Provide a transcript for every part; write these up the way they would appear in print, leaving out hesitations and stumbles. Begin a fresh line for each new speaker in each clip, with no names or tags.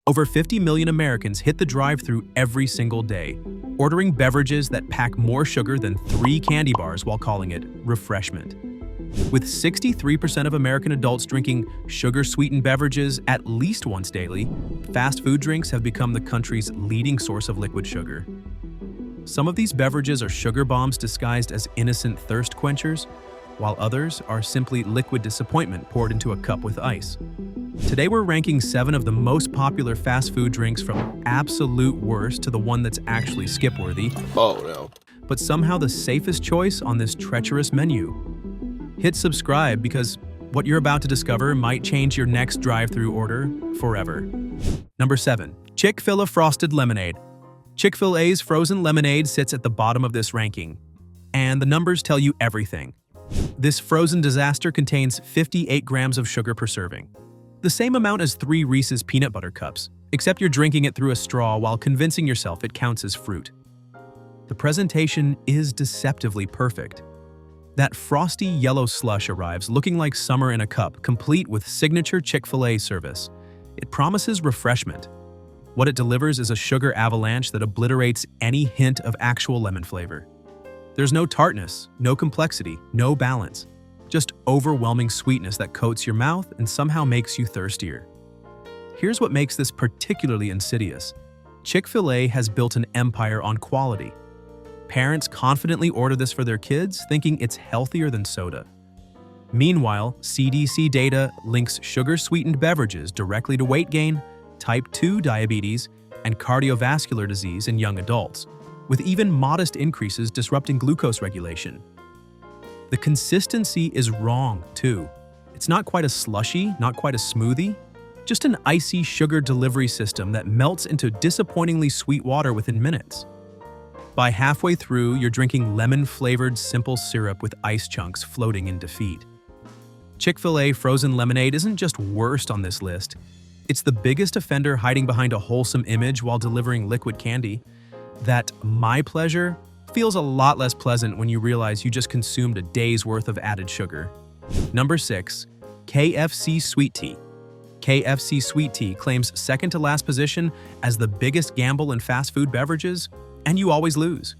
Over 50 million Americans hit the drive-thru every single day, ordering beverages that pack more sugar than 3 candy bars while calling it refreshment. With 63% of American adults drinking sugar-sweetened beverages at least once daily, fast food drinks have become the country's leading source of liquid sugar. Some of these beverages are sugar bombs disguised as innocent thirst quenchers, while others are simply liquid disappointment poured into a cup with ice. Today we're ranking 7 of the most popular fast food drinks from absolute worst to the one that's actually skip-worthy.
Oh, no.
But somehow the safest choice on this treacherous menu. Hit subscribe because what you're about to discover might change your next drive-thru order forever. Number 7. Chick-fil-A Frosted Lemonade. Chick-fil-A's frozen lemonade sits at the bottom of this ranking, and the numbers tell you everything. This frozen disaster contains 58 grams of sugar per serving, the same amount as 3 Reese's peanut butter cups, except you're drinking it through a straw while convincing yourself it counts as fruit. The presentation is deceptively perfect. That frosty yellow slush arrives looking like summer in a cup, complete with signature Chick-fil-A service. It promises refreshment. What it delivers is a sugar avalanche that obliterates any hint of actual lemon flavor. There's no tartness, no complexity, no balance. Just overwhelming sweetness that coats your mouth and somehow makes you thirstier. Here's what makes this particularly insidious. Chick-fil-A has built an empire on quality. Parents confidently order this for their kids, thinking it's healthier than soda. Meanwhile, CDC data links sugar-sweetened beverages directly to weight gain, type 2 diabetes, and cardiovascular disease in young adults, with even modest increases disrupting glucose regulation. The consistency is wrong, too. It's not quite a slushy, not quite a smoothie, just an icy sugar delivery system that melts into disappointingly sweet water within minutes. By halfway through, you're drinking lemon-flavored simple syrup with ice chunks floating in defeat. Chick-fil-A frozen lemonade isn't just worst on this list. It's the biggest offender hiding behind a wholesome image while delivering liquid candy. That my pleasure feels a lot less pleasant when you realize you just consumed a day's worth of added sugar. Number 6. KFC Sweet Tea. KFC Sweet Tea claims second to last position as the biggest gamble in fast food beverages, and you always lose.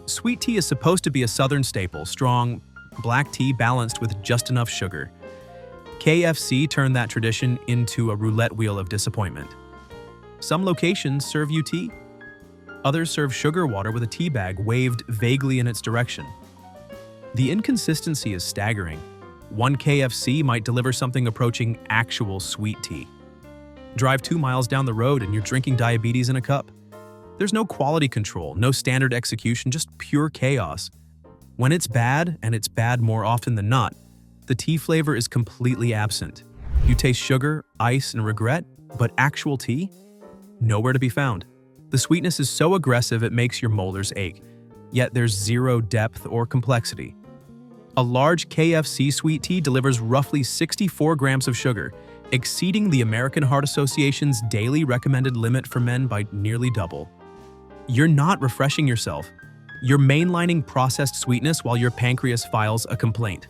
Sweet tea is supposed to be a southern staple, strong, black tea balanced with just enough sugar. KFC turned that tradition into a roulette wheel of disappointment. Some locations serve you tea. Others serve sugar water with a tea bag waved vaguely in its direction. The inconsistency is staggering. One KFC might deliver something approaching actual sweet tea. Drive 2 miles down the road and you're drinking diabetes in a cup. There's no quality control, no standard execution, just pure chaos. When it's bad, and it's bad more often than not, the tea flavor is completely absent. You taste sugar, ice, and regret, but actual tea? Nowhere to be found. The sweetness is so aggressive it makes your molars ache, yet there's zero depth or complexity. A large KFC sweet tea delivers roughly 64 grams of sugar, exceeding the American Heart Association's daily recommended limit for men by nearly double. You're not refreshing yourself. You're mainlining processed sweetness while your pancreas files a complaint.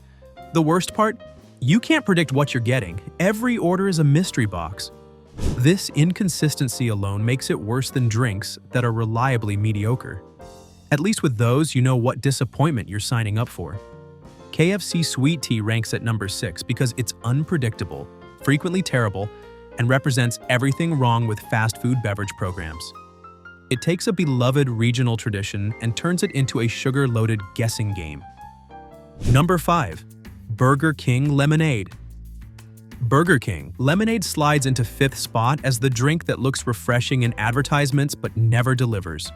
The worst part? You can't predict what you're getting. Every order is a mystery box. This inconsistency alone makes it worse than drinks that are reliably mediocre. At least with those, you know what disappointment you're signing up for. KFC Sweet Tea ranks at number 6 because it's unpredictable, frequently terrible, and represents everything wrong with fast food beverage programs. It takes a beloved regional tradition and turns it into a sugar-loaded guessing game. Number 5. Burger King Lemonade. Burger King lemonade slides into 5th spot as the drink that looks refreshing in advertisements but never delivers.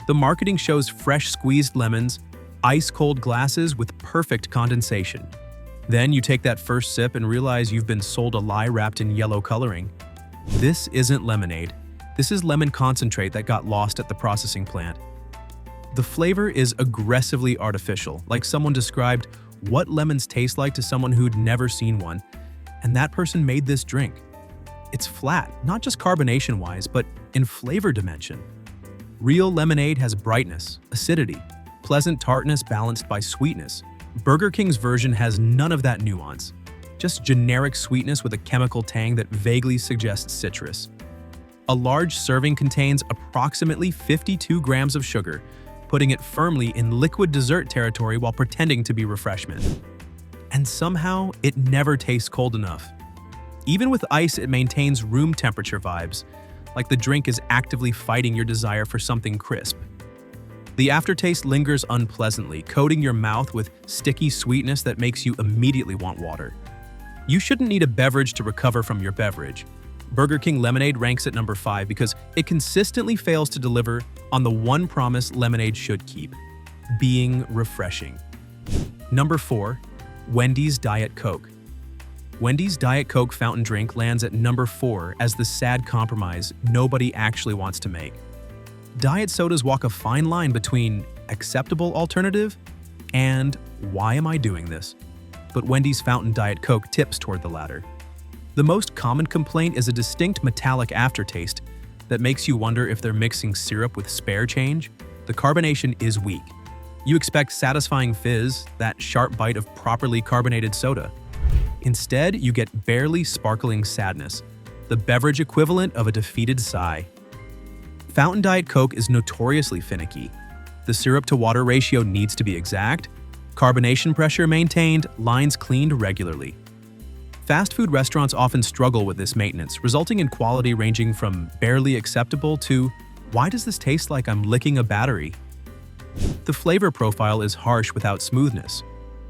The marketing shows fresh squeezed lemons, ice-cold glasses with perfect condensation. Then you take that first sip and realize you've been sold a lie wrapped in yellow coloring. This isn't lemonade. This is lemon concentrate that got lost at the processing plant. The flavor is aggressively artificial, like someone described what lemons taste like to someone who'd never seen one, and that person made this drink. It's flat, not just carbonation-wise, but in flavor dimension. Real lemonade has brightness, acidity, pleasant tartness balanced by sweetness. Burger King's version has none of that nuance, just generic sweetness with a chemical tang that vaguely suggests citrus. A large serving contains approximately 52 grams of sugar, putting it firmly in liquid dessert territory while pretending to be refreshment. And somehow, it never tastes cold enough. Even with ice, it maintains room temperature vibes, like the drink is actively fighting your desire for something crisp. The aftertaste lingers unpleasantly, coating your mouth with sticky sweetness that makes you immediately want water. You shouldn't need a beverage to recover from your beverage. Burger King lemonade ranks at number 5 because it consistently fails to deliver on the one promise lemonade should keep: being refreshing. Number 4. Wendy's Diet Coke. Wendy's Diet Coke fountain drink lands at number 4 as the sad compromise nobody actually wants to make. Diet sodas walk a fine line between acceptable alternative and why am I doing this? But Wendy's fountain Diet Coke tips toward the latter. The most common complaint is a distinct metallic aftertaste that makes you wonder if they're mixing syrup with spare change. The carbonation is weak. You expect satisfying fizz, that sharp bite of properly carbonated soda. Instead, you get barely sparkling sadness, the beverage equivalent of a defeated sigh. Fountain Diet Coke is notoriously finicky. The syrup-to-water ratio needs to be exact, carbonation pressure maintained, lines cleaned regularly. Fast food restaurants often struggle with this maintenance, resulting in quality ranging from barely acceptable to, why does this taste like I'm licking a battery? The flavor profile is harsh without smoothness.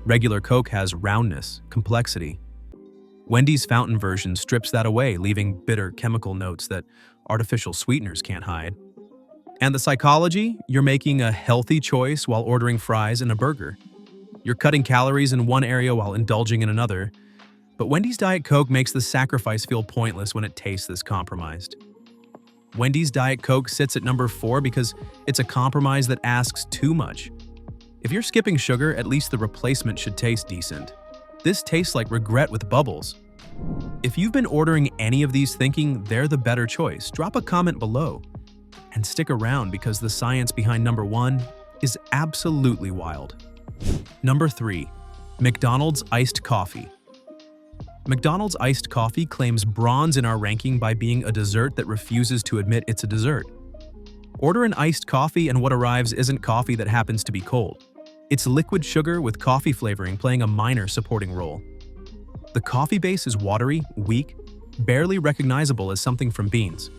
Regular Coke has roundness, complexity. Wendy's fountain version strips that away, leaving bitter chemical notes that artificial sweeteners can't hide. And the psychology? You're making a healthy choice while ordering fries and a burger. You're cutting calories in one area while indulging in another. But Wendy's Diet Coke makes the sacrifice feel pointless when it tastes this compromised. Wendy's Diet Coke sits at number 4 because it's a compromise that asks too much. If you're skipping sugar, at least the replacement should taste decent. This tastes like regret with bubbles. If you've been ordering any of these thinking they're the better choice, drop a comment below. And stick around because the science behind number 1 is absolutely wild. Number 3. McDonald's Iced Coffee. McDonald's iced coffee claims bronze in our ranking by being a dessert that refuses to admit it's a dessert. Order an iced coffee and what arrives isn't coffee that happens to be cold. It's liquid sugar with coffee flavoring playing a minor supporting role. The coffee base is watery, weak, barely recognizable as something from beans.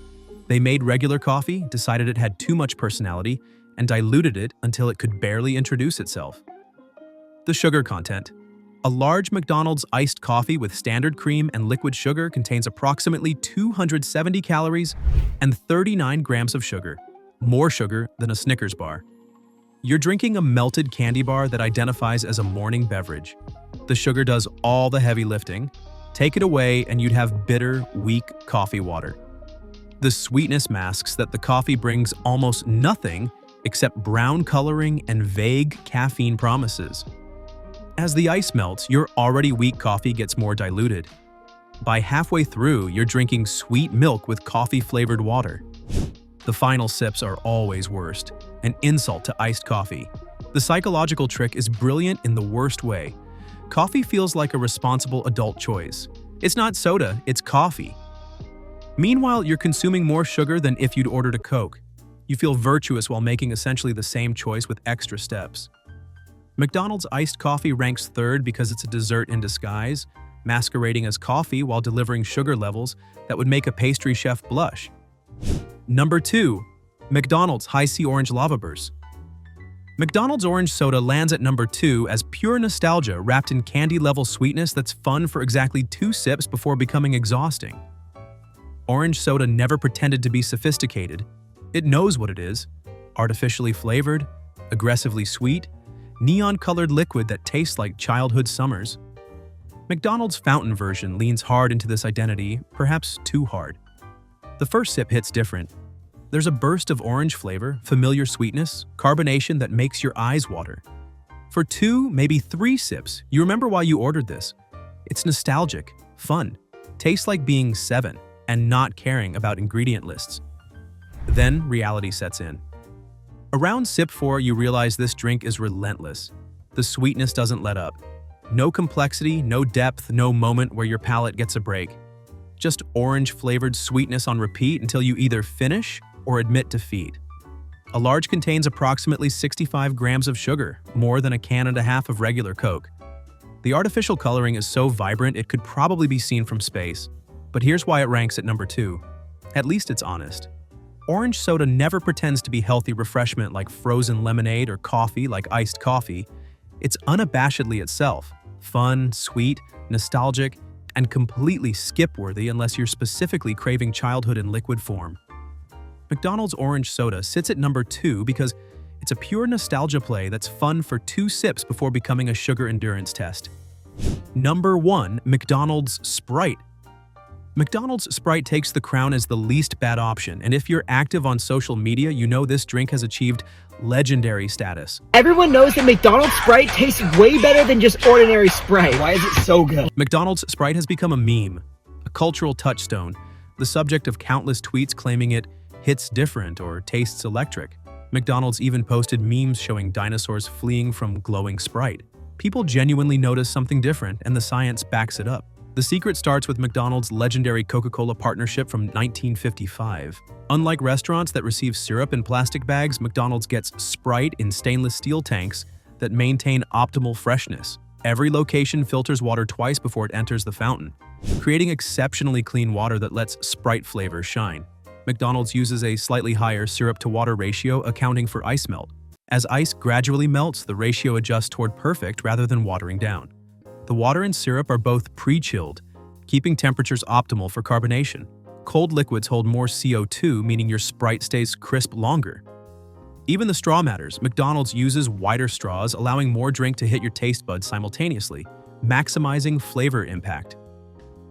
They made regular coffee, decided it had too much personality, and diluted it until it could barely introduce itself. The sugar content. A large McDonald's iced coffee with standard cream and liquid sugar contains approximately 270 calories and 39 grams of sugar, more sugar than a Snickers bar. You're drinking a melted candy bar that identifies as a morning beverage. The sugar does all the heavy lifting. Take it away and you'd have bitter, weak coffee water. The sweetness masks that the coffee brings almost nothing except brown coloring and vague caffeine promises. As the ice melts, your already weak coffee gets more diluted. By halfway through, you're drinking sweet milk with coffee-flavored water. The final sips are always worst, an insult to iced coffee. The psychological trick is brilliant in the worst way. Coffee feels like a responsible adult choice. It's not soda, it's coffee. Meanwhile, you're consuming more sugar than if you'd ordered a Coke. You feel virtuous while making essentially the same choice with extra steps. McDonald's iced coffee ranks 3rd because it's a dessert in disguise, masquerading as coffee while delivering sugar levels that would make a pastry chef blush. Number 2. McDonald's High C Orange Lavaburst. McDonald's orange soda lands at number 2 as pure nostalgia wrapped in candy-level sweetness that's fun for exactly 2 sips before becoming exhausting. Orange soda never pretended to be sophisticated. It knows what it is: artificially flavored, aggressively sweet, neon-colored liquid that tastes like childhood summers. McDonald's fountain version leans hard into this identity, perhaps too hard. The first sip hits different. There's a burst of orange flavor, familiar sweetness, carbonation that makes your eyes water. For 2, maybe 3 sips, you remember why you ordered this. It's nostalgic, fun, tastes like being 7 and not caring about ingredient lists. Then reality sets in. Around sip 4, you realize this drink is relentless. The sweetness doesn't let up. No complexity, no depth, no moment where your palate gets a break. just orange-flavored sweetness on repeat until you either finish or admit defeat. A large contains approximately 65 grams of sugar, more than a can and a half of regular Coke. The artificial coloring is so vibrant it could probably be seen from space. But here's why it ranks at number 2. At least it's honest. Orange soda never pretends to be healthy refreshment like frozen lemonade or coffee like iced coffee. It's unabashedly itself, fun, sweet, nostalgic, and completely skip-worthy unless you're specifically craving childhood in liquid form. McDonald's orange soda sits at number 2 because it's a pure nostalgia play that's fun for 2 sips before becoming a sugar endurance test. Number 1. McDonald's Sprite. McDonald's Sprite takes the crown as the least bad option, and if you're active on social media, you know this drink has achieved legendary status.
Everyone knows that McDonald's Sprite tastes way better than just ordinary Sprite. Why is it so good?
McDonald's Sprite has become a meme, a cultural touchstone, the subject of countless tweets claiming it hits different or tastes electric. McDonald's even posted memes showing dinosaurs fleeing from glowing Sprite. People genuinely notice something different, and the science backs it up. The secret starts with McDonald's legendary Coca-Cola partnership from 1955. Unlike restaurants that receive syrup in plastic bags, McDonald's gets Sprite in stainless steel tanks that maintain optimal freshness. Every location filters water twice before it enters the fountain, creating exceptionally clean water that lets Sprite flavor shine. McDonald's uses a slightly higher syrup-to-water ratio, accounting for ice melt. As ice gradually melts, the ratio adjusts toward perfect rather than watering down. The water and syrup are both pre-chilled, keeping temperatures optimal for carbonation. Cold liquids hold more CO2, meaning your Sprite stays crisp longer. Even the straw matters. McDonald's uses wider straws, allowing more drink to hit your taste buds simultaneously, maximizing flavor impact.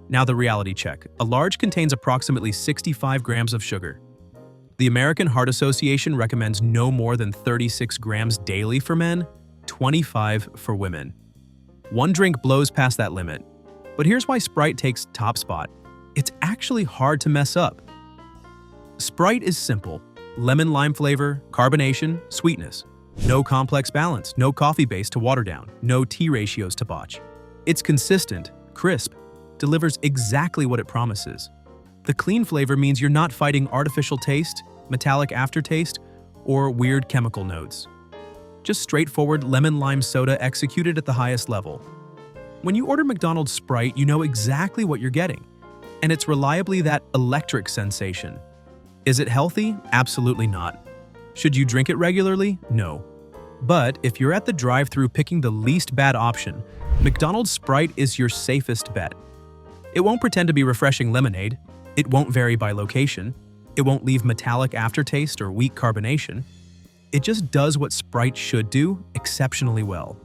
Now the reality check. A large contains approximately 65 grams of sugar. The American Heart Association recommends no more than 36 grams daily for men, 25 for women. One drink blows past that limit. But here's why Sprite takes top spot. It's actually hard to mess up. Sprite is simple. Lemon-lime flavor, carbonation, sweetness. No complex balance, no coffee base to water down, no tea ratios to botch. It's consistent, crisp, delivers exactly what it promises. The clean flavor means you're not fighting artificial taste, metallic aftertaste, or weird chemical notes. Just straightforward lemon-lime soda executed at the highest level. When you order McDonald's Sprite, you know exactly what you're getting. And it's reliably that electric sensation. Is it healthy? Absolutely not. Should you drink it regularly? No. But if you're at the drive-thru picking the least bad option, McDonald's Sprite is your safest bet. It won't pretend to be refreshing lemonade. It won't vary by location. It won't leave metallic aftertaste or weak carbonation. It just does what Sprite should do exceptionally well.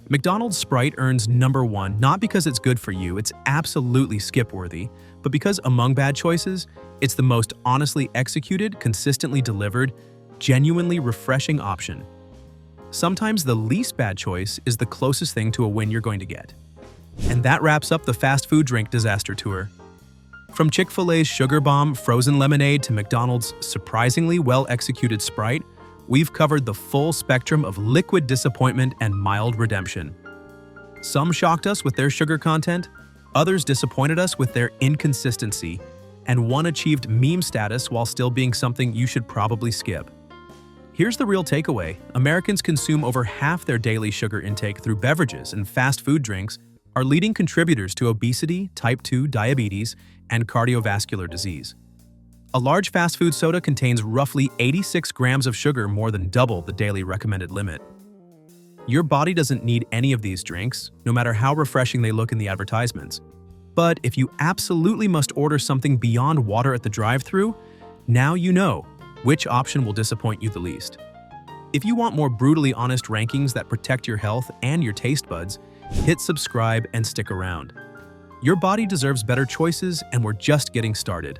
McDonald's Sprite earns number 1 not because it's good for you, it's absolutely skip-worthy, but because among bad choices, it's the most honestly executed, consistently delivered, genuinely refreshing option. Sometimes the least bad choice is the closest thing to a win you're going to get. And that wraps up the fast food drink disaster tour. From Chick-fil-A's Sugar Bomb frozen lemonade to McDonald's surprisingly well-executed Sprite, we've covered the full spectrum of liquid disappointment and mild redemption. Some shocked us with their sugar content, others disappointed us with their inconsistency, and one achieved meme status while still being something you should probably skip. Here's the real takeaway. Americans consume over half their daily sugar intake through beverages, and fast food drinks are leading contributors to obesity, type 2 diabetes, and cardiovascular disease. A large fast food soda contains roughly 86 grams of sugar, more than double the daily recommended limit. Your body doesn't need any of these drinks, no matter how refreshing they look in the advertisements. But if you absolutely must order something beyond water at the drive-thru, now you know which option will disappoint you the least. If you want more brutally honest rankings that protect your health and your taste buds, hit subscribe and stick around. Your body deserves better choices, and we're just getting started.